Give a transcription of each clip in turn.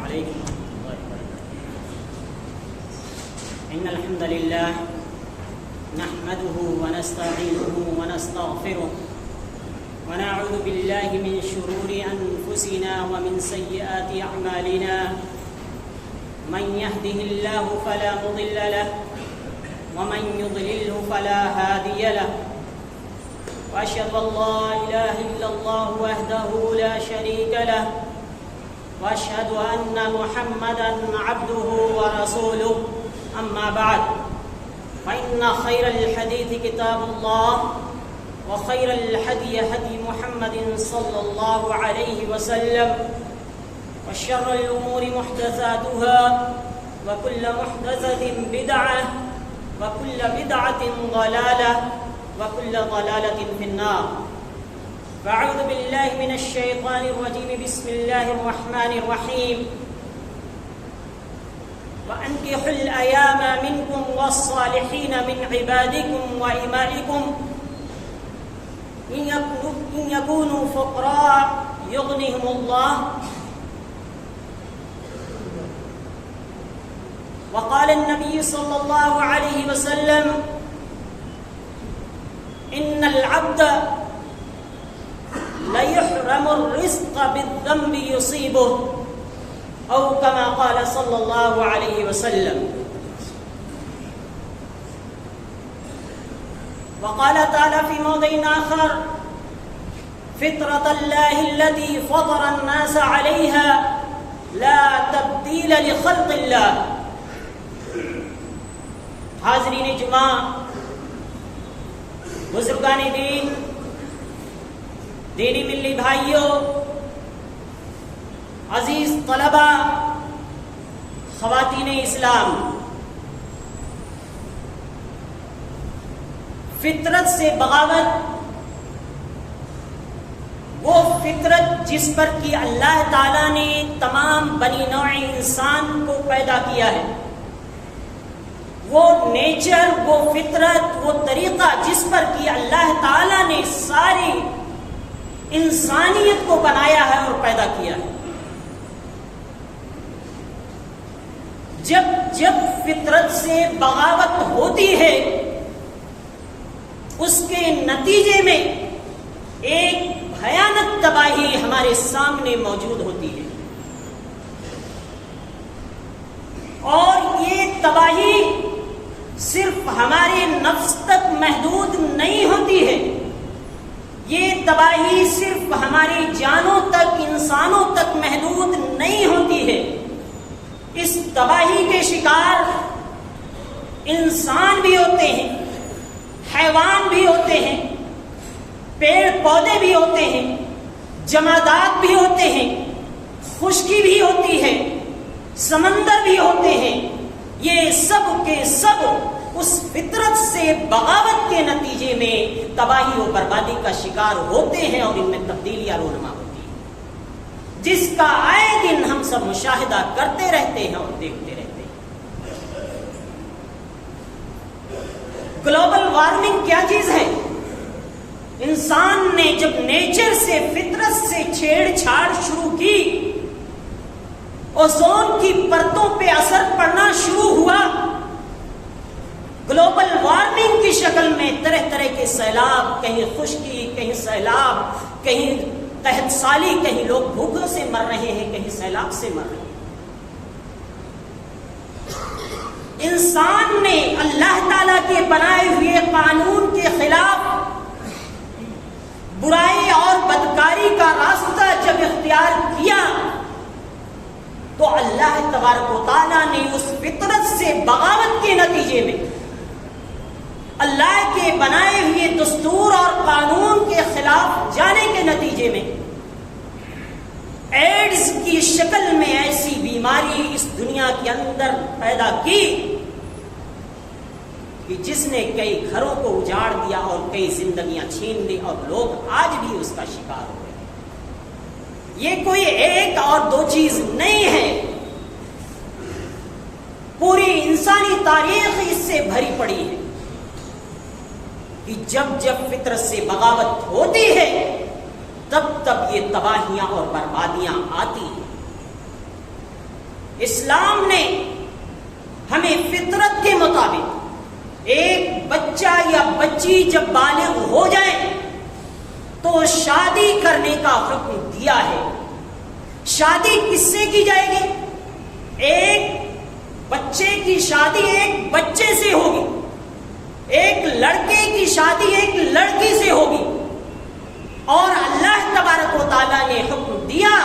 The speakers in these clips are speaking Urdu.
عليكم ورحمة الله وبركاته. إن الحمد لله نحمده ونستعينه ونستغفره ونعوذ بالله من شرور أنفسنا ومن سيئات أعمالنا. من يهده الله فلا مضل له ومن يضلله فلا هادي له. وأشهد أن لا إله إلا الله وحده لا شريك له وأشهد أن محمدا عبده ورسوله. أما بعد فإن خير الحديث كتاب الله وخير الهدي هدي محمد صلى الله عليه وسلم وشر الأمور محدثاتها وكل محدثة بدعة وكل بدعة ضلالة وكل ضلالة في النار. فأعوذ بالله من الشيطان الرجيم. بسم الله الرحمن الرحيم. وأنكحوا الأيام منكم والصالحين من عبادكم وإمائكم إن يكونوا فقراء يغنهم الله. وقال النبي صلى الله عليه وسلم إن العبد ليحرم الرزق بالذنب يصيبه أو كما قال صلى الله عليه وسلم. وقال تعالى في موضع آخر فطرة الله التي فطر الناس عليها لا تبديل لخلق الله. حاضرین جمعہ، بزرگان دین، دینی ملی بھائیوں، عزیز طلبہ، خواتین اسلام، فطرت سے بغاوت وہ فطرت جس پر کہ اللہ تعالیٰ نے تمام بنی نوع انسان کو پیدا کیا ہے، وہ نیچر، وہ فطرت، وہ طریقہ جس پر کہ اللہ تعالیٰ نے ساری انسانیت کو بنایا ہے اور پیدا کیا ہے. جب فطرت سے بغاوت ہوتی ہے، اس کے نتیجے میں ایک بھیانک تباہی ہمارے سامنے موجود ہوتی ہے، اور یہ تباہی صرف ہمارے نفس تک محدود نہیں ہوتی ہے، یہ تباہی صرف ہماری جانوں تک، انسانوں تک محدود نہیں ہوتی ہے. اس تباہی کے شکار انسان بھی ہوتے ہیں، حیوان بھی ہوتے ہیں، پیڑ پودے بھی ہوتے ہیں، جمادات بھی ہوتے ہیں، خشکی بھی ہوتی ہے، سمندر بھی ہوتے ہیں. یہ سب کے سب اس فطرت سے بغاوت کے نتیجے میں تباہی و بربادی کا شکار ہوتے ہیں، اور ان میں تبدیلیاں رونما ہوتی ہیں، جس کا آئے دن ہم سب مشاہدہ کرتے رہتے ہیں اور دیکھتے رہتے ہیں. گلوبل وارمنگ کیا چیز ہے؟ انسان نے جب نیچر سے، فطرت سے چھیڑ چھاڑ شروع کی، اوزون کی پرتوں پہ اثر پڑنا شروع ہوا، گلوبل وارمنگ کی شکل میں طرح طرح کے سیلاب، کہیں خشکی، کہیں سیلاب، کہیں قحط سالی، کہیں لوگ بھوکوں سے مر رہے ہیں، کہیں سیلاب سے مر رہے ہیں. انسان نے اللہ تعالی کے بنائے ہوئے قانون کے خلاف برائی اور بدکاری کا راستہ جب اختیار کیا، تو اللہ تبارک و تعالیٰ نے اس فطرت سے بغاوت کے نتیجے میں، اللہ کے بنائے ہوئے دستور اور قانون کے خلاف جانے کے نتیجے میں ایڈز کی شکل میں ایسی بیماری اس دنیا کے اندر پیدا کی کہ جس نے کئی گھروں کو اجاڑ دیا اور کئی زندگیاں چھین لی، اور لوگ آج بھی اس کا شکار ہوئے. یہ کوئی ایک اور دو چیز نہیں ہے، پوری انسانی تاریخ اس سے بھری پڑی ہے کہ جب جب فطرت سے بغاوت ہوتی ہے تب تب یہ تباہیاں اور بربادیاں آتی ہیں. اسلام نے ہمیں فطرت کے مطابق ایک بچہ یا بچی جب بالغ ہو جائے تو شادی کرنے کا حکم دیا ہے۔ شادی کس سے کی جائے گی؟ ایک بچے کی شادی ایک بچے سے ہوگی، ایک لڑکے کی شادی ایک لڑکی سے ہوگی، اور اللہ تبارک و تعالیٰ نے حکم دیا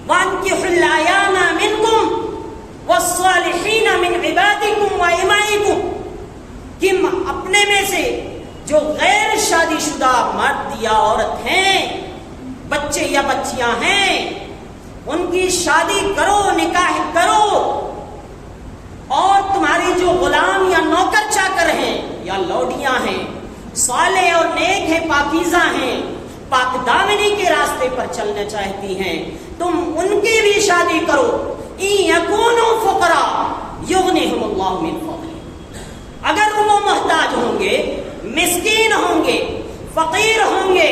وَأَنكِحُوا الْأَيَامَ مِنكُمْ وَالصَّالِحِينَ مِنْ عِبَادِكُمْ وَإِمَائِكُمْ کہ اپنے میں سے جو غیر شادی شدہ مرد یا عورت ہیں، بچے یا بچیاں ہیں، ان کی شادی کرو، نکاح کرو، اور تمہاری جو غلام یا نوکر چاکر ہیں یا لوڈیاں ہیں، صالح اور نیک ہیں، پاکیزہ ہیں، پاک دامنی کے راستے پر چلنا چاہتی ہیں، تم ان کی بھی شادی کرو۔ إِن يَكُونُوا فُقَرَاءَ يُغْنِهُمُ اللَّهُ مِنْ فَضْلِهِ اگر وہ محتاج ہوں گے، مسکین ہوں گے، فقیر ہوں گے،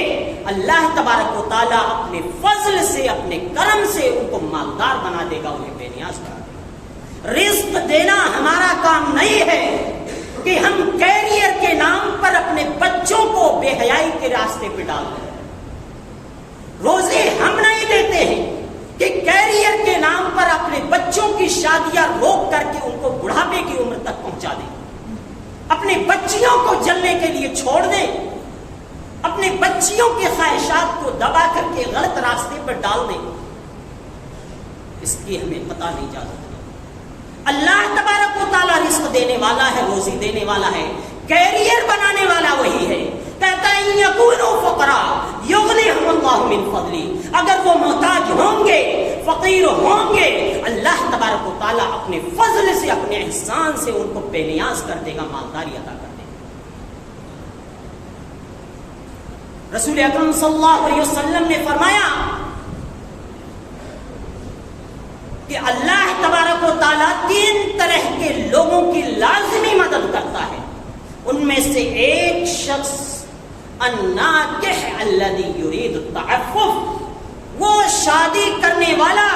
اللہ تبارک و تعالیٰ اپنے فضل سے، اپنے کرم سے ان کو مالدار بنا دے گا، انہیں بے نیاز بنا دے گا۔ رزق دینا ہمارا کام نہیں ہے کہ ہم کیریئر کے نام پر اپنے بچوں کو بے حیائی کے راستے پہ ڈال دیں۔ روزے ہم نہیں دیتے ہیں کہ کیریئر کے نام پر اپنے بچوں کی شادیاں روک کر کے ان کو بڑھاپے کی عمر تک پہنچا دیں، اپنی بچیوں کو جلنے کے لیے چھوڑ دیں، اپنے بچیوں کے خواہشات کو دبا کر کے غلط راستے پر ڈال دیں۔ اس کی ہمیں پتہ نہیں اجازت ہے۔ اللہ تبارک و تعالیٰ رزق دینے والا ہے، روزی دینے والا ہے، کیریئر بنانے والا وہی ہے۔ کہتا ہے إِن يَكُونُوا فُقَرَاءَ يُغْنِهُمُ اللَّهُ مِنْ فَضْلِهِ اگر وہ محتاج ہوں گے، فقیر ہوں گے، اللہ تبارک و تعالیٰ اپنے فضل سے، اپنے احسان سے ان کو بے نیاز کر دے گا، مالداری عطا کر دے گا۔ رسول اکرم صلی اللہ علیہ وسلم نے فرمایا کہ اللہ تبارک و تعالیٰ 3 طرح کے لوگوں کی لازمی مدد کرتا ہے، ان میں سے ایک شخص الناکح الذی یرید التعفف، وہ شادی کرنے والا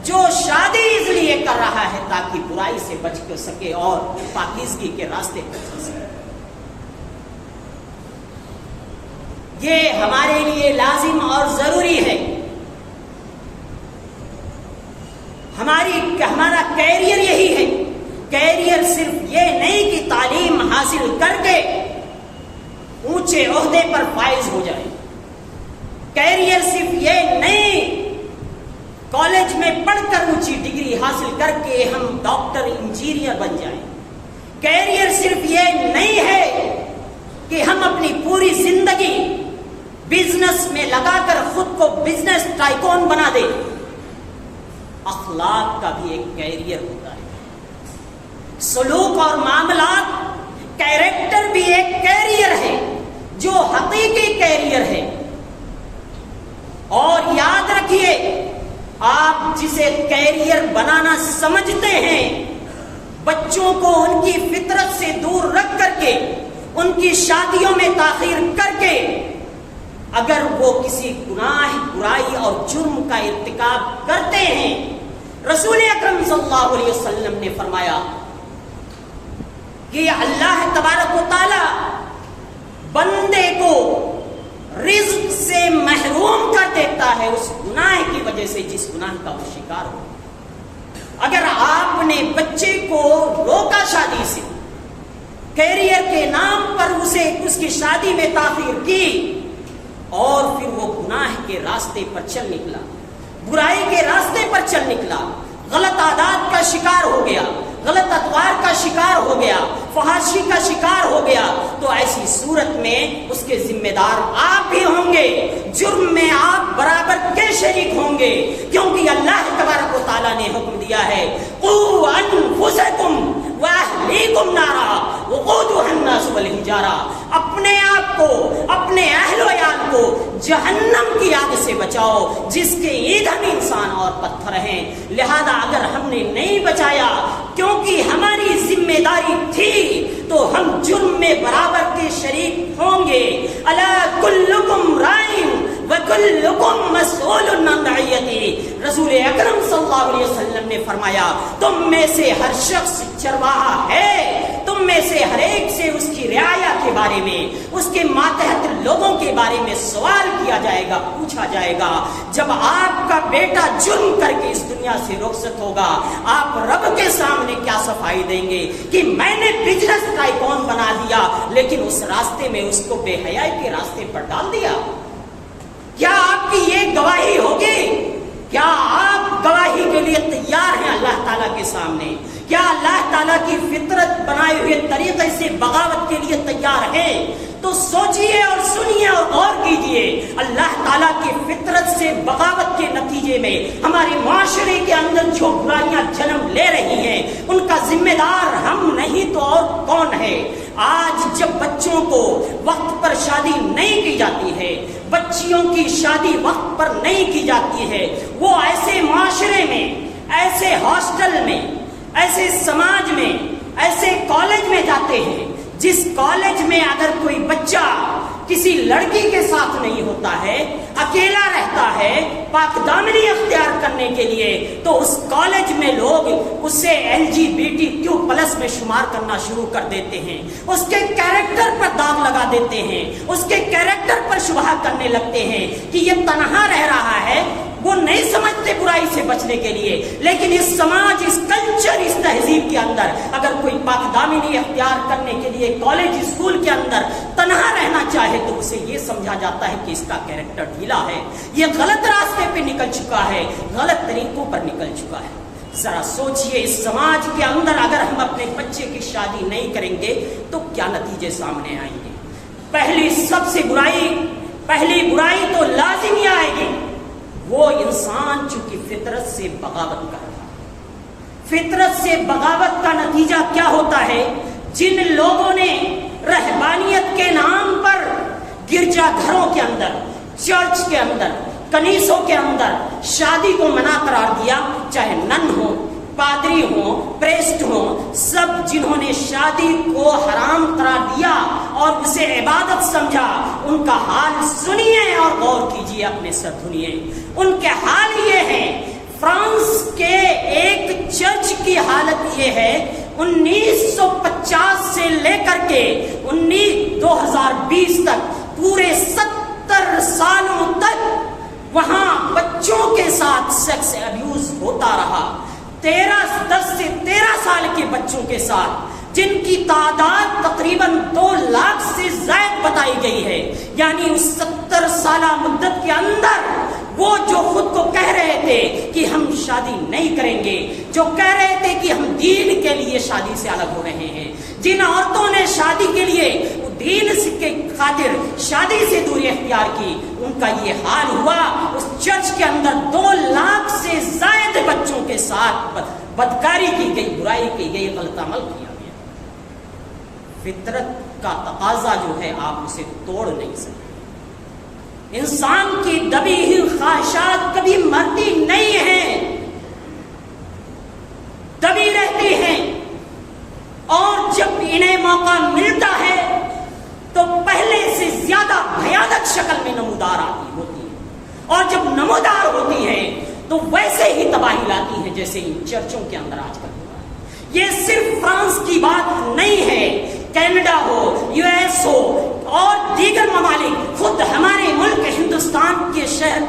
جو شادی اس لیے کر رہا ہے تاکہ برائی سے بچ کر سکے اور پاکیزگی کے راستے پر چل سکے۔ یہ ہمارے لیے لازم اور ضروری ہے۔ ہمارا کیریئر یہی ہے۔ کیریئر صرف یہ نہیں کہ تعلیم حاصل کر کے اونچے عہدے پر فائز ہو جائے، کیریئر صرف یہ نہیں کالج میں پڑھ کر اونچی ڈگری حاصل کر کے ہم ڈاکٹر، انجینئر بن جائیں، کیریئر صرف یہ نہیں ہے کہ ہم اپنی پوری زندگی بزنس میں لگا کر خود کو بزنس ٹائکون بنا دیں۔ اخلاق کا بھی ایک کیریئر ہوتا ہے، سلوک اور معاملات، کیریکٹر بھی ایک کیریئر ہے جو حقیقی کیریئر ہے۔ اور یاد رکھیے، آپ جسے کیریئر بنانا سمجھتے ہیں، بچوں کو ان کی فطرت سے دور رکھ کر کے، ان کی شادیوں میں تاخیر کر کے، اگر وہ کسی گناہ، برائی اور جرم کا ارتکاب کرتے ہیں، رسول اکرم صلی اللہ علیہ وسلم نے فرمایا کہ اللہ تبارک و تعالی بندے کو رزق سے محروم کر دیتا ہے اس گناہ کی وجہ سے جس گناہ کا وہ شکار ہو۔ اگر آپ نے بچے کو روکا شادی سے، کیریئر کے نام پر اس کی شادی میں تاخیر کی، اور پھر وہ گناہ کے راستے پر چل نکلا، برائی کے راستے پر چل نکلا، غلط عادات کا شکار ہو گیا، غلط اطوار کا شکار ہو گیا، فحاشی کا شکار ہو گیا، تو ایسی صورت میں اس کے ذمہ دار آپ بھی ہوں گے، جرم میں آپ برابر کے شریک ہوں گے، کیونکہ اللہ تبارک و تعالیٰ نے حکم دیا ہے قوا انفسکم واہلیکم نارا وقودها الناس والحجارہ، اپنے آپ کو، اپنے اہل و عیال کو جہنم کی آگ سے بچاؤ جس کے ایندھن انسان اور پتھر ہیں۔ لہذا اگر ہم نے نہیں بچایا کیونکہ ہماری ذمہ داری تھی تو ہم جرم میں برابر کے شریک ہوں گے۔ الا کلکم رائن وکلکم مسئول عن رعیتہ، رسول اکرم صلی اللہ علیہ وسلم نے فرمایا تم میں سے ہر شخص چرواہا ہے، تم میں سے ہر ایک سے اس کی رعایا کے بارے میں، اس کے ماتحت لوگوں کے بارے میں سوال کیا جائے گا، پوچھا جائے گا۔ جب آپ کا بیٹا جرم کر کے اس دنیا سے رخصت ہوگا، آپ رب کے سامنے کیا صفائی دیں گے کہ میں نے بزنس ٹائکون بنا دیا لیکن اس راستے میں اس کو بے حیائی کے راستے پر ڈال دیا؟ کیا آپ کی یہ گواہی ہوگی؟ کیا آپ گواہی کے لیے تیار ہیں اللہ تعالیٰ کے سامنے؟ کیا اللہ تعالیٰ کی فطرت بنائے ہوئے طریقے سے بغاوت کے لیے تیار ہیں؟ تو سوچئے اور سنیے اور غور کیجئے، اللہ تعالیٰ کی فطرت سے بغاوت کے نتیجے میں ہمارے معاشرے کے اندر جو برائیاں جنم لے رہی ہیں ان کا ذمہ دار ہم نہیں تو اور کون ہے؟ آج جب بچوں کو وقت پر شادی نہیں کی جاتی ہے، بچیوں کی شادی وقت پر نہیں کی جاتی ہے، وہ ایسے معاشرے میں، ایسے ہاسٹل میں، ایسے سماج میں، ایسے کالج میں جاتے ہیں جس کالج میں اگر کوئی بچہ کسی لڑکی کے ساتھ نہیں ہوتا ہے، اکیلا رہتا ہے پاک دامنی اختیار کرنے کے لیے، تو اس کالج میں لوگ اسے LGBTQ+ میں شمار کرنا شروع کر دیتے ہیں، اس کے کیریکٹر پر داغ لگا دیتے ہیں، اس کے کیریکٹر پر شبہ کرنے لگتے ہیں کہ یہ تنہا رہ رہا ہے۔ وہ نہیں سمجھتے برائی سے بچنے کے لیے، لیکن اس سماج، اس کلچر، اس تہذیب کے اندر اگر کوئی پاک دامنی اختیار کرنے کے لیے کالج اسکول کے اندر تنہا رہنا چاہے تو اسے یہ سمجھا جاتا ہے کہ اس کا کیریکٹر ڈھیلا ہے، یہ غلط راستے پہ نکل چکا ہے، غلط طریقوں پر نکل چکا ہے۔ ذرا سوچئے اس سماج کے اندر اگر ہم اپنے بچے کی شادی نہیں کریں گے تو کیا نتیجے سامنے آئیں گے؟ پہلی برائی تو لازمی آئے گی، وہ انسان چونکہ فطرت سے بغاوت کر رہا ہے۔ فطرت سے بغاوت کا نتیجہ کیا ہوتا ہے؟ جن لوگوں نے رہبانیت کے نام پر گرجا گھروں کے اندر، چرچ کے اندر، کنیسوں کے اندر شادی کو منع قرار دیا، چاہے نن ہو، پادری ہوں، پریسٹ ہوں، سب جنہوں نے شادی کو حرام قرار دیا اور اسے عبادت سمجھا، ان کا حال سنیے اور غور کیجیے، اپنے سر دھنیے۔ ان کے حال یہ ہے، فرانس کے ایک چرچ کی حالت یہ ہے، 1950 سے لے کر کے 2020 تک، پورے 70 سالوں تک وہاں بچوں کے ساتھ سیکس ایبیوز ہوتا رہا۔ 10 سے 13 سال کے بچوں کے ساتھ، جن کی تعداد تقریباً 2 لاکھ سے زائد بتائی گئی ہے، یعنی اس 70 سالہ مدت کے اندر وہ جو خود کو کہہ رہے تھے کہ ہم شادی نہیں کریں گے، جو کہہ رہے تھے کہ ہم دین کے لیے شادی سے الگ ہو رہے ہیں، جن عورتوں نے شادی کے لیے دین کے خاطر شادی سے دوری اختیار کی، ان کا یہ حال ہوا۔ اس چرچ کے اندر 2 لاکھ سے زائد بچوں کے ساتھ بدکاری کی گئی، برائی کی گئی، غلط عمل کیا گیا۔ فطرت کا تقاضا جو ہے آپ اسے توڑ نہیں سکتے۔ انسان کی دبی ہوئی خواہشات کبھی مرتی نہیں ہیں، دبی رہتی ہیں، اور جب انہیں موقع ملتا ہے تو پہلے سے زیادہ بھیانک شکل میں نمودار ہوتی ہے، اور جب نمودار ہوتی ہے تو ویسے ہی تباہی لاتی ہے جیسے ان چرچوں کے اندر آج کل ہوا ہے۔ یہ صرف فرانس کی بات نہیں ہے، کینیڈا ہو، US ہو اور دیگر ممالک، خود ہمارے ملک ہندوستان کے شہر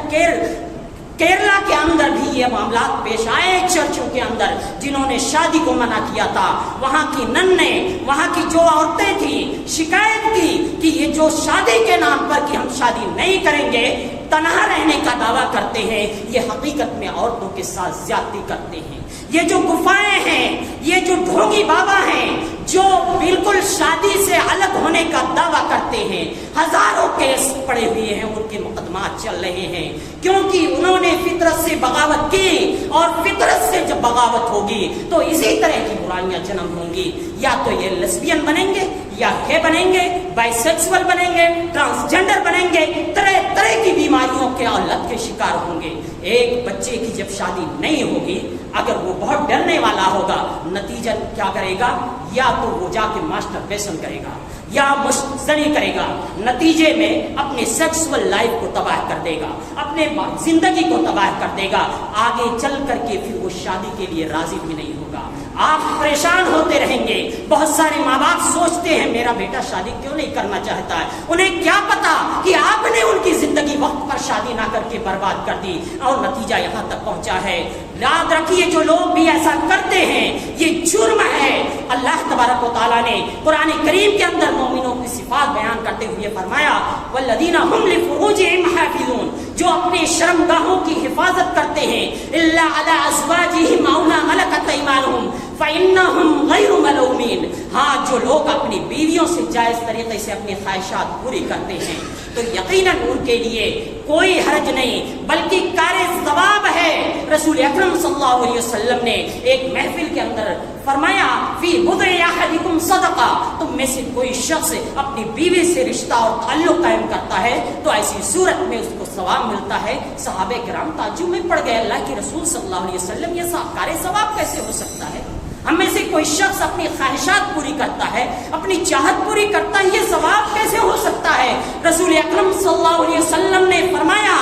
کیرلا کے اندر بھی یہ معاملات پیش آئے، چرچوں کے اندر جنہوں نے شادی کو منع کیا تھا، وہاں کی نن نے، وہاں کی جو عورتیں تھیں، شکایت کی کہ یہ جو شادی کے نام پر کہ ہم شادی نہیں کریں گے، تنہا رہنے کا دعویٰ کرتے ہیں، یہ حقیقت میں عورتوں کے ساتھ زیادتی کرتے ہیں۔ یہ جو گفائیں ہیں، یہ جو ڈھونگی بابا ہیں، جو بالکل شادی سے الگ ہونے کا دعویٰ کرتے ہیں، ہزاروں کیس پڑے ہوئے ہیں، ان کے مقدمات چل رہے ہیں، کیونکہ انہوں نے فطرت سے بغاوت کی، اور فطرت سے جب بغاوت ہوگی تو اسی طرح کی برائیاں جنم ہوں گی۔ یا تو یہ لیسبین بنیں گے، یا گے بنیں گے، بائی سیکسول بنیں گے، ٹرانسجینڈر بنیں گے، طرح طرح کی بیماریوں کے اور لت کے شکار ہوں گے۔ ایک بچے کی جب شادی نہیں ہوگی، اگر وہ بہت ڈرنے والا ہوگا نتیجہ کیا کرے گا؟ یا تو وہ جا کے ماسٹربیشن کرے گا یا مشتری کرے گا، نتیجے میں اپنے سیکسول لائف کو تباہ کر دے گا، اپنے زندگی کو تباہ کر دے گا، آگے چل کر کے پھر وہ شادی کے لیے راضی بھی نہیں ہوگا، آپ پریشان ہوتے رہیں گے۔ بہت سارے ماں باپ سوچتے ہیں میرا بیٹا شادی کیوں نہیں کرنا چاہتا ہے، انہیں کیا پتا کہ آپ نے ان کی زندگی وقت پر شادی نہ کر کے برباد کر دی اور نتیجہ یہاں تک پہنچا ہے۔ یاد رکھیے جو لوگ بھی ایسا کرتے ہیں یہ جرم ہے۔ اللہ تبارک و تعالیٰ نے قرآن کریم کے اندر مومنوں کی صفات بیان کرتے ہوئے فرمایا والذین هم لفروجهم حافظون، جو اپنے شرمگاہوں کی حفاظت کرتے ہیں، الا علی ازواجہم او ما ملکت ایمانہم فإنہم غیر ملومین، ہاں جو لوگ اپنی بیویوں سے جائز طریقے سے اپنی خواہشات پوری کرتے ہیں تو یقیناً ان کے لیے کوئی حرج نہیں بلکہ کار ثواب ہے۔ رسول اکرم صلی اللہ علیہ وسلم نے ایک محفل کے اندر فرمایا فی بضع احدکم صدقہ، تم میں سے کوئی شخص اپنی بیوی سے رشتہ اور تعلق قائم کرتا ہے تو ایسی صورت میں اس کو ثواب ملتا ہے۔ صحابہ کرام تعجب میں پڑ گئے، اللہ کے رسول صلی اللہ علیہ وسلم یہ کار ثواب کیسے ہو سکتا ہے؟ ہم میں سے کوئی شخص اپنی خواہشات پوری کرتا ہے، اپنی چاہت پوری کرتا ہے، یہ ثواب کیسے ہو سکتا ہے؟ رسول اکرم صلی اللہ علیہ وسلم نے فرمایا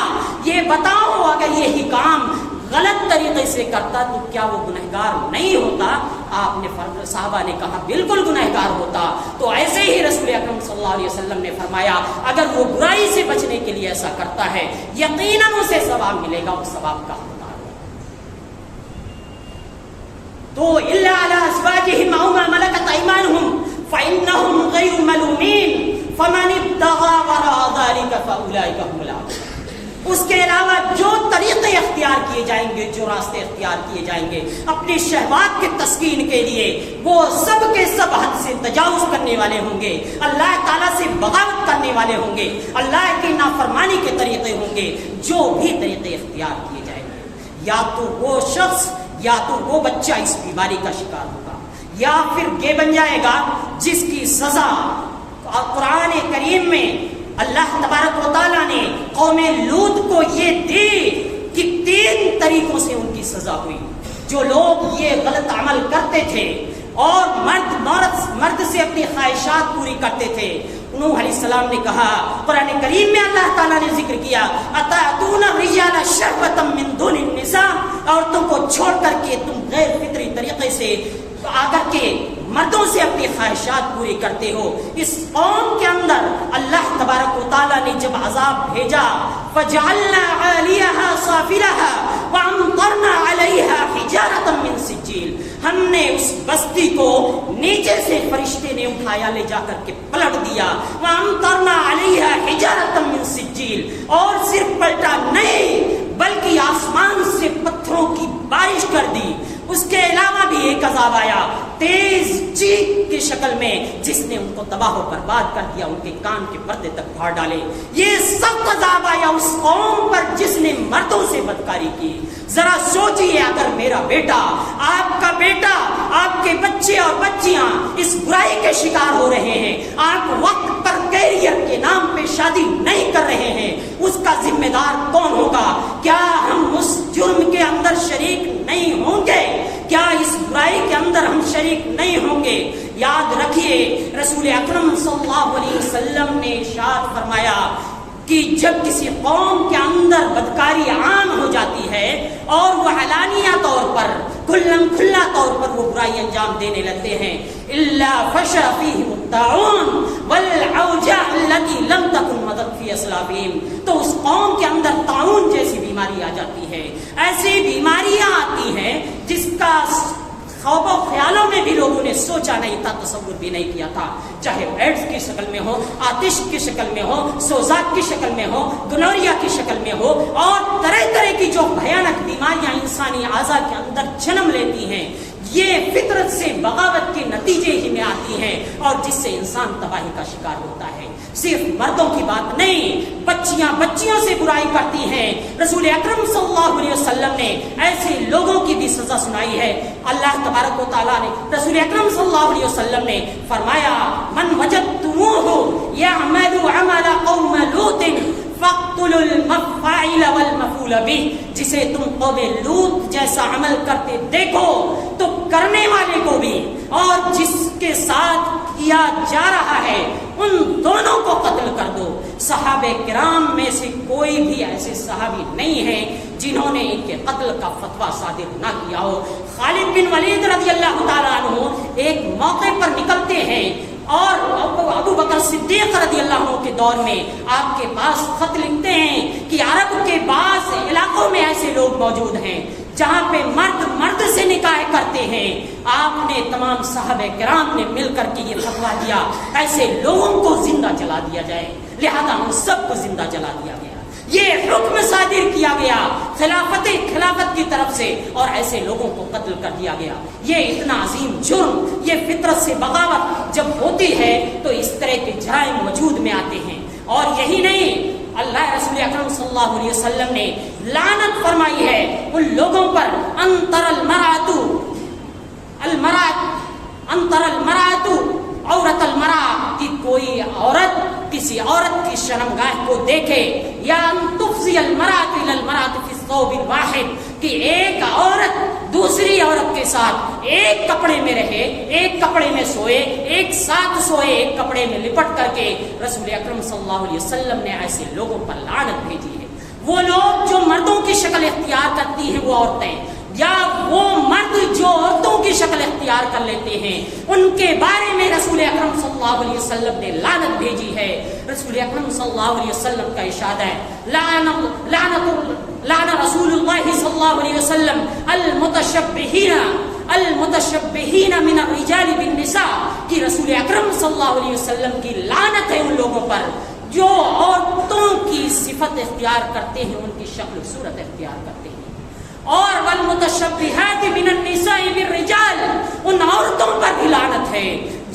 یہ بتاؤ اگر یہی کام غلط طریقے سے کرتا تو کیا وہ گنہگار نہیں ہوتا؟ آپ نے صحابہ نے کہا بالکل گنہگار ہوتا۔ تو ایسے ہی رسول اکرم صلی اللہ علیہ وسلم نے فرمایا اگر وہ برائی سے بچنے کے لیے ایسا کرتا ہے یقیناً اسے ثواب ملے گا، وہ ثواب کا تو الا علی ازواجہم او ما ملکت ایمانہم فإنہم غیر ملومین فمن ابتغى وراء ذلك فأولئک هم العادون۔ اس کے علاوہ جو طریقے اختیار کیے جائیں گے، جو راستے اختیار کیے جائیں گے اپنی شہوات کے تسکین کے لیے، وہ سب کے سب حد سے تجاوز کرنے والے ہوں گے، اللہ تعالیٰ سے بغاوت کرنے والے ہوں گے، اللہ کی نافرمانی کے طریقے ہوں گے۔ جو بھی طریقے اختیار کیے جائیں گے یا تو وہ شخص یا تو وہ بچہ اس بیماری کا شکار ہوگا یا پھر یہ بن جائے گا جس کی سزا قرآن کریم میں اللہ تبارک و تعالیٰ نے قوم لوط کو یہ دی کہ 3 طریقوں سے ان کی سزا ہوئی۔ جو لوگ یہ غلط عمل کرتے تھے اور مرد سے اپنی خواہشات پوری کرتے تھے، نوح علیہ السلام نے کہا، قرآن کریم میں اللہ تعالیٰ نے ذکر کیا اتأتون الرجال شہوۃ من دون النساء، عورتوں کو چھوڑ کر کے تم غیر فطری طریقے سے آ کر کے مردوں سے اپنی خواہشات پوری کرتے ہو۔ اس قوم کے اندر اللہ تبارک و تعالیٰ نے جب عذاب بھیجا فجعلنا عالیہا سافلہا وامطرنا علیہا حجارۃ من سجیل، ہم نے اس بستی کو نیچے سے فرشتے نے اٹھایا لے جا کر کے پلٹ دیا، وامطرنا علیہا حجارۃ من سجیل، اور صرف پلٹا نہیں بلکہ آسمان سے پتھروں کی بارش کر دی۔ اس کے علاوہ بھی ایک عذاب آیا تیز چیخ کی شکل میں جس نے ان کو تباہ و برباد کر دیا، ان کے کان کے پردے تک پھاڑ ڈالے۔ یہ سخت عذاب آیا اس قوم پر جس نے مردوں سے بدکاری کی۔ ذرا سوچئے اگر میرا بیٹا، آپ کا بیٹا، آپ کے بچے اور بچیاں اس برائی کے شکار ہو رہے ہیں، آپ وقت پر کیریئر کے نام پہ شادی نہیں کر رہے ہیں، اس کا ذمہ دار کون ہوگا؟ کیا ہم اس جرم کے اندر شریک نہیں ہوں گے؟ کیا اس برائی کے اندر ہم شریک نہیں ہوں گے؟ یاد رکھیے رسول اکرم صلی اللہ علیہ وسلم نے ارشاد فرمایا کہ جب کسی قوم کے اندر بدکاری عام ہو جاتی ہے اور وہ علانیہ طور پر کھلا طور پر وہ برائی انجام دینے لگتے ہیں، الا فشا فیہم الطاعون والعوجاء التي لم تكن مضت في اسلافهم، تو اس قوم کے اندر طاعون جیسی بیماری آ جاتی ہے، ایسی بیماریاں آتی ہیں جس کا خواب و خیالوں میں بھی لوگوں نے سوچا نہیں تھا، تصور بھی نہیں کیا تھا، چاہے ایڈز کی شکل میں ہو، آتش کی شکل میں ہو، سوزات کی شکل میں ہو، گنوریا کی شکل میں ہو، اور طرح طرح کی جو بھیانک بیماریاں انسانی اعضاء کے اندر جنم لیتی ہیں، یہ فطرت سے بغاوت کے نتیجے ہی میں آتی ہیں اور جس سے انسان تباہی کا شکار ہوتا ہے۔ صرف مردوں کی بات نہیں، بچیوں سے برائی کرتی ہیں۔ رسول اکرم صلی اللہ علیہ وسلم نے ایسے لوگوں کی بھی سزا سنائی ہے۔ اللہ تبارک و تعالیٰ نے رسول اکرم صلی اللہ علیہ وسلم نے فرمایا من وجدتموہ یعمل عمل قوم لوط فَاقْتُلُوا الْمَفَاعِلَ وَالْمَفْعُولَ بِهِ، جسے تم قوم لوط جیسا عمل کرتے دیکھو تو کرنے والے کو بھی اور جس کے ساتھ کیا جا رہا ہے ان دونوں کو قتل کر دو۔ صحابہ کرام میں سے کوئی بھی ایسے صحابی نہیں ہیں جنہوں نے ان کے قتل کا فتویٰ صادر نہ کیا ہو۔ خالد بن ولید رضی اللہ تعالیٰ عنہ ایک موقع پر نکلتے ہیں اور ابو بکر صدیق رضی اللہ عنہ کے دور میں آپ کے پاس خط لکھتے ہیں کہ عرب کے بعض علاقوں میں ایسے لوگ موجود ہیں جہاں پہ مرد سے نکاح کرتے ہیں۔ آپ نے تمام صحابہ کرام نے مل کر کے یہ فتویٰ دیا ایسے لوگوں کو زندہ جلا دیا جائے، لہذا ہم سب کو زندہ جلا دیا گیا۔ یہ حکم صادر کیا گیا خلافت کی طرف سے اور ایسے لوگوں کو قتل کر دیا گیا۔ یہ اتنا عظیم جرم، یہ فطرت سے بغاوت جب ہوتی ہے تو اس طرح کے جرائم وجود میں آتے ہیں۔ اور یہی نہیں، اللہ رسول اکرم صلی اللہ علیہ وسلم نے لعنت فرمائی ہے ان لوگوں پر انتر المرأۃ عورت المرأة کہ کوئی عورت کسی عورت کی شرمگاہ کو دیکھے، یا ان تفضی المرأة الى المرأة في الثوب الواحد کہ ایک عورت دوسری عورت کے ساتھ ایک کپڑے میں رہے، ایک کپڑے میں سوئے، ایک ساتھ سوئے، ایک کپڑے میں لپٹ کر کے۔ رسول اکرم صلی اللہ علیہ وسلم نے ایسے لوگوں پر لعنت بھیجی ہے۔ وہ لوگ جو مردوں کی شکل اختیار کرتی ہیں وہ عورتیں، یا وہ مرد جو عورتوں کی شکل اختیار کر لیتے ہیں، ان کے بارے میں رسول اکرم صلی اللہ علیہ وسلم نے لعنت بھیجی ہے۔ رسول اکرم صلی اللہ علیہ وسلم کا ارشاد ہے لعن رسول اللہ صلی اللہ علیہ وسلم المتشبہین من الرجال بالنساء کہ رسول اکرم صلی اللہ علیہ وسلم کی لعنت ہے ان لوگوں پر جو عورتوں کی صفت اختیار کرتے ہیں، ان کی شکل و صورت اختیار کرتے ہیں۔ اور والمتشبہات من النساء بالرجال، ان عورتوں پر بھی لعنت ہے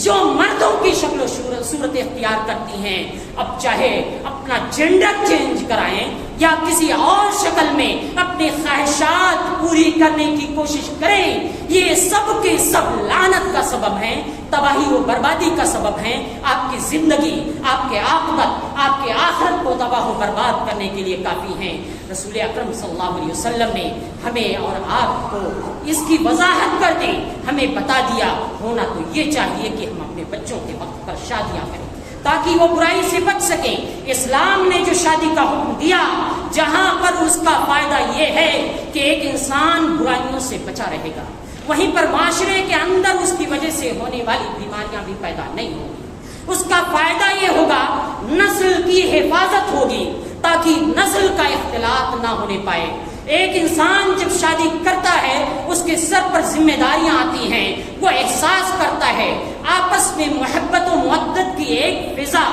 جو مردوں کی شکل و صورت اختیار کرتی ہیں، اب چاہے اپنا جینڈر چینج کرائیں یا کسی اور شکل میں اپنی خواہشات پوری کرنے کی کوشش کریں، یہ سب کے سب لعنت کا سبب ہیں، تباہی و بربادی کا سبب ہیں۔ آپ کی زندگی، آپ کے عاقبت، آپ کے آخرت کو تباہ و برباد کرنے کے لیے کافی ہیں۔ رسول اکرم صلی اللہ علیہ وسلم نے ہمیں اور آپ کو اس کی وضاحت کر دی، ہمیں بتا دیا ہونا تو یہ چاہیے کہ ہم اپنے بچوں کے وقت پر شادیاں کریں تاکہ وہ برائی سے بچ سکیں۔ اسلام نے جو شادی کا حکم دیا جہاں پر اس کا فائدہ یہ ہے کہ ایک انسان برائیوں سے بچا رہے گا، وہیں پر معاشرے کے اندر اس کی وجہ سے ہونے والی بیماریاں بھی پیدا نہیں ہوں گی۔ اس کا فائدہ یہ ہوگا نسل کی حفاظت ہوگی تاکہ نسل کا اختلاط نہ ہونے پائے۔ ایک انسان جب شادی کرتا ہے اس کے سر پر ذمہ داریاں آتی ہیں، وہ احساس کرتا ہے، آپس میں محبت و مودت کی ایک فضا،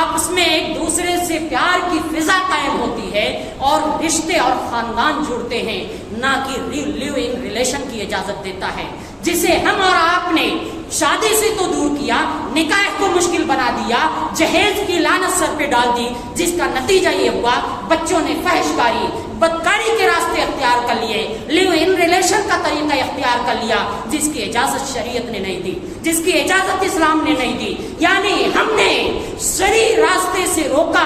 آپس میں ایک دوسرے سے پیار کی فضا قائم ہوتی ہے اور رشتے اور خاندان جڑتے ہیں، نہ کہ لیو ان ریلیشن کی اجازت دیتا ہے، جسے ہم اور آپ نے شادی سے تو دور کیا، نکاح کو مشکل بنا دیا، جہیز کی لعنت سر پہ ڈال دی، جس کا نتیجہ یہ ہوا بچوں نے فحش کاری، بدکاری کے راستے اختیار کر لیے، لیو ان ریلیشن کا طریقہ اختیار کر لیا جس کی اجازت شریعت نے نہیں دی، جس کی اجازت اسلام نے نہیں دی۔ یعنی ہم نے شرعی راستے سے روکا،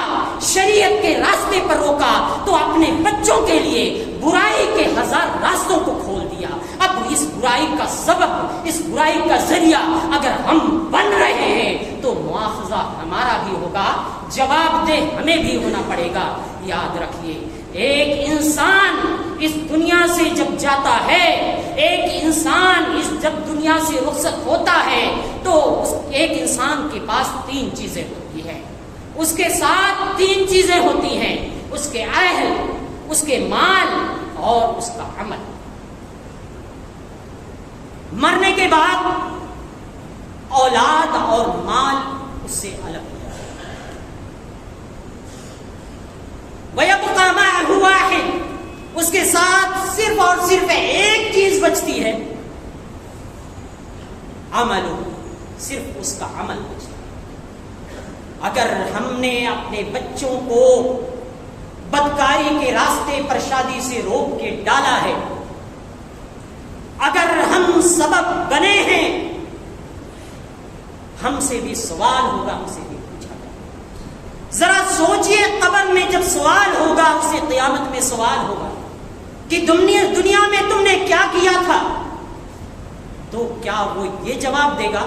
شریعت کے راستے پر روکا تو اپنے بچوں کے لیے برائی کے ہزار راستوں کو کھول دیا۔ اب اس برائی کا سبب، اس برائی کا ذریعہ اگر ہم بن رہے ہیں تو مواخذہ ہمارا بھی ہوگا، جواب دہ ہمیں بھی ہونا پڑے گا۔ یاد رکھیے، ایک انسان اس دنیا سے جب جاتا ہے، ایک انسان جب دنیا سے رخصت ہوتا ہے تو ایک انسان کے پاس تین چیزیں ہوتی ہیں، اس کے ساتھ تین چیزیں ہوتی ہیں، اس کے اہل، اس کے مال اور اس کا عمل۔ مرنے کے بعد اولاد اور مال اس سے الگ ہو جاتا ہے۔ وَيَبْقَى مَعَهُ وَاحِدٌ، اس کے ساتھ صرف اور صرف ایک چیز بچتی ہے، عمل، صرف اس کا عمل بچتا ہے۔ اگر ہم نے اپنے بچوں کو بدکاری کے راستے پر شادی سے روک کے ڈالا ہے، اگر ہم سبب بنے ہیں، ہم سے بھی سوال ہوگا، ہم سے بھی پوچھا جائے گا۔ ذرا سوچئے قبر میں جب سوال ہوگا، اسے قیامت میں سوال ہوگا کہ دنیا میں تم نے کیا کیا تھا، تو کیا وہ یہ جواب دے گا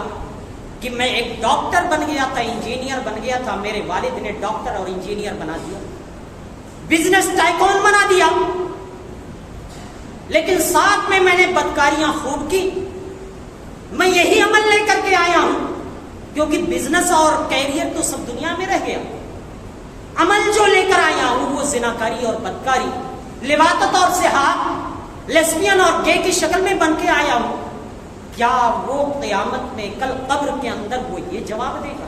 کہ میں ایک ڈاکٹر بن گیا تھا، انجینئر بن گیا تھا، میرے والد نے ڈاکٹر اور انجینئر بنا دیا، بزنس ٹائکون بنا دیا، لیکن ساتھ میں نے بدکاریاں خوب کی، میں یہی عمل لے کر کے آیا ہوں، کیونکہ بزنس اور کیریئر تو سب دنیا میں رہ گیا، عمل جو لے کر آیا ہوں وہ زناکاری اور بدکاری، لواطت اور سحاق، لیسبین اور گے کی شکل میں بن کے آیا ہوں، کیا وہ قیامت میں کل قبر کے اندر وہ یہ جواب دے گا؟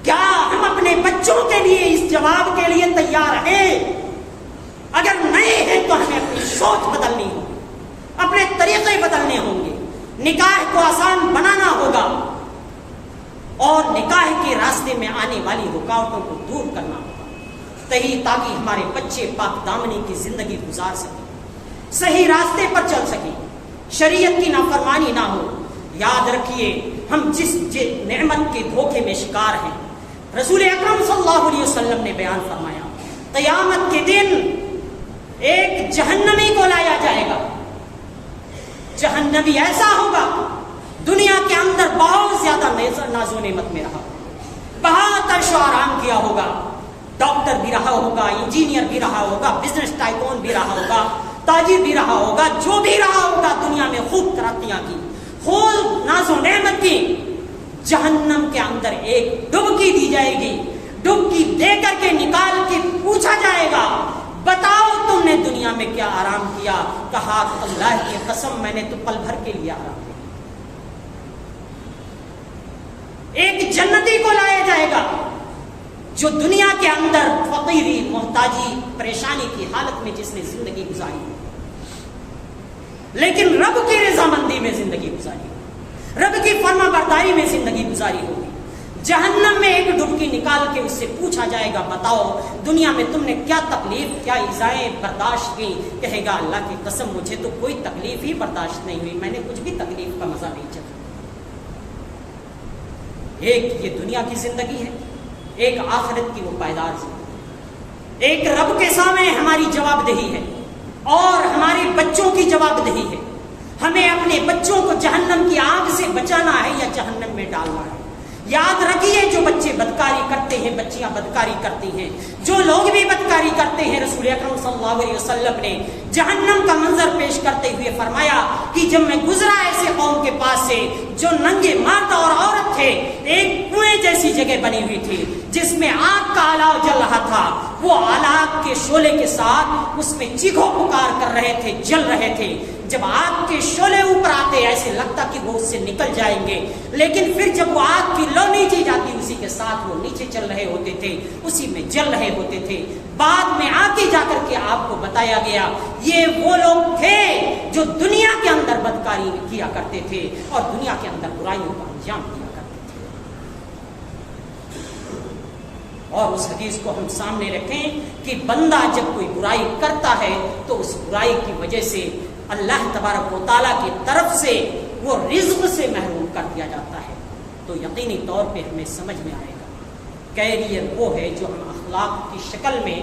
کیا ہم اپنے بچوں کے لیے اس جواب کے لیے تیار ہیں؟ اگر نہیں ہیں تو ہمیں اپنی سوچ بدلنی ہوگی، اپنے طریقے بدلنے ہوں گے، نکاح کو آسان بنانا ہوگا اور نکاح کے راستے میں آنے والی رکاوٹوں کو دور کرنا ہوگا، تاکہ ہمارے بچے پاک دامنی کی زندگی گزار سکیں، صحیح راستے پر چل سکیں، شریعت کی نافرمانی نہ ہو۔ یاد رکھیے ہم جس نعمت کے دھوکے میں شکار ہیں، رسول اکرم صلی اللہ علیہ وسلم نے بیان فرمایا، قیامت کے دن ایک جہنمی کو لایا جائے گا، جہنمی ایسا ہوگا دنیا کے اندر بہت زیادہ ناز و نعمت میں رہا، بہت عیش و آرام کیا ہوگا، ڈاکٹر بھی رہا ہوگا، انجینئر بھی رہا ہوگا، بزنس ٹائکون بھی رہا ہوگا، تاجر بھی رہا ہوگا، جو بھی رہا ہوگا، دنیا میں خوب ترقیاں کی، خوب ناز و نعمت کی، جہنم کے اندر ایک ڈبکی دی جائے گی، ڈبکی دے کر کے نکال کے پوچھا جائے گا، بتاؤ تم نے دنیا میں کیا آرام کیا؟ کہا اللہ کی قسم میں نے تو پل بھر کے لیے آرام کیا۔ ایک جنتی کو لایا جائے گا جو دنیا کے اندر فقیری، محتاجی، پریشانی کی حالت میں جس نے زندگی گزاری، لیکن رب کی رضامندی میں زندگی گزاری، رب کی فرما برداری میں زندگی گزاری ہوگی، جہنم میں ایک ڈبکی نکال کے اس سے پوچھا جائے گا بتاؤ دنیا میں تم نے کیا تکلیف، کیا ایذائیں برداشت کی؟ کہے گا اللہ کی قسم مجھے تو کوئی تکلیف ہی برداشت نہیں ہوئی، میں نے کچھ بھی تکلیف کا مزہ نہیں چکھا۔ ایک یہ دنیا کی زندگی ہے، ایک آخرت کی وہ پائیدار زندگی، ایک رب کے سامنے ہماری جواب دہی ہے اور ہمارے بچوں کی جواب دہی ہے، ہمیں اپنے بچوں کو جہنم کی آگ سے بچانا ہے یا جہنم میں ڈالنا ہے۔ یاد رکھیے جو بچے بدکاری کرتے ہیں، بچیاں بدکاری کرتی ہیں، جو لوگ بھی بدکاری کرتے ہیں، رسول اکرم صلی اللہ علیہ وسلم نے جہنم کا منظر پیش کرتے ہوئے فرمایا کہ جب میں گزرا ایسے قوم کے پاس سے جو ننگے مرد اور عورت تھے، ایک کنویں جیسی جگہ بنی ہوئی تھی جس میں آگ کا الاؤ جل رہا تھا، وہ آگ کے شعلے کے ساتھ اس میں چیخو پکار کر رہے تھے، جل رہے تھے۔ جب آگ کے شعلے اوپر آتے ایسے لگتا کہ وہ اس سے نکل جائیں گے، لیکن پھر جب وہ آگ کی لو نیچے جاتی اسی کے ساتھ وہ نیچے چل رہے ہوتے تھے، اسی میں جل رہے ہوتے تھے۔ بعد میں آگے جا کر کے آپ کو بتایا گیا یہ وہ لوگ تھے جو دنیا کے اندر بدکاری کیا کرتے تھے اور دنیا کے اندر برائیوں کا انجام دیا کرتے تھے۔ اور اس حدیث کو ہم سامنے رکھیں کہ بندہ جب کوئی برائی کرتا ہے تو اس برائی کی وجہ سے اللہ تبارک و تعالیٰ کی طرف سے وہ رزق سے محروم کر دیا جاتا ہے، تو یقینی طور پہ ہمیں سمجھ میں آئے گا کیریئر وہ ہے جو ہم اخلاق کی شکل میں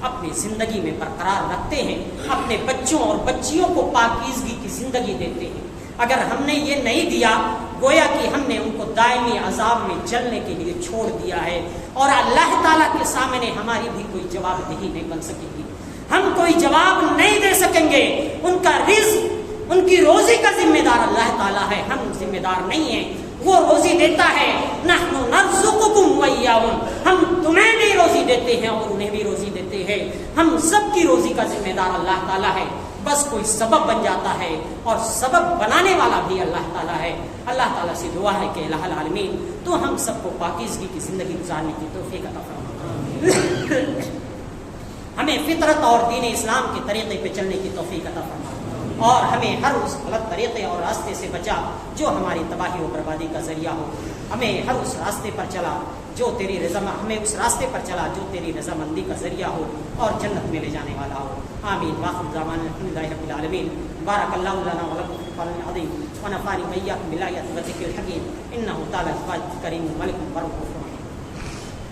اپنی زندگی میں برقرار رکھتے ہیں، اپنے بچوں اور بچیوں کو پاکیزگی کی زندگی دیتے ہیں۔ اگر ہم نے یہ نہیں دیا گویا کہ ہم نے ان کو دائمی عذاب میں جلنے کے لیے چھوڑ دیا ہے، اور اللہ تعالیٰ کے سامنے ہماری بھی کوئی جواب دہی نہیں بن سکے گی، ہم کوئی جواب نہیں دے سکیں گے۔ ان کا رزق، ان کی روزی کا ذمہ دار اللہ تعالیٰ ہے، ہم ذمہ دار نہیں ہیں۔ وہ روزی دیتا ہے، نحن نرزقکم وإیاہم، ہم تمہیں بھی روزی دیتے ہیں اور انہیں بھی روزی دیتے ہیں، ہم سب کی روزی کا ذمہ دار اللہ تعالیٰ ہے، بس کوئی سبب بن جاتا ہے اور سبب بنانے والا بھی اللہ تعالیٰ ہے۔ اللہ تعالیٰ سے دعا ہے کہ الہ العالمین تو ہم سب کو پاکیزگی کی زندگی گزارنے کی توفیق عطا فرما، ہمیں فطرت اور دین اسلام کے طریقے پہ چلنے کی توفیق عطا فرما، اور ہمیں ہر اس غلط طریقے اور راستے سے بچا جو ہماری تباہی و بربادی کا ذریعہ ہو، ہمیں ہر اس راستے پر چلا جو تیری رضا، ہمیں اس راستے پر چلا جو تیری رضامندی کا ذریعہ ہو اور جنت میں لے جانے والا ہو۔ آمین۔ واخر دعوانا الحمدللہ رب العالمین۔ بارک اللہ لنا ولکم فی القرآن العظیم ونفعني وإياكم بالآیات والذکر الحکیم، انہ تعالی کریم ملک برحیم۔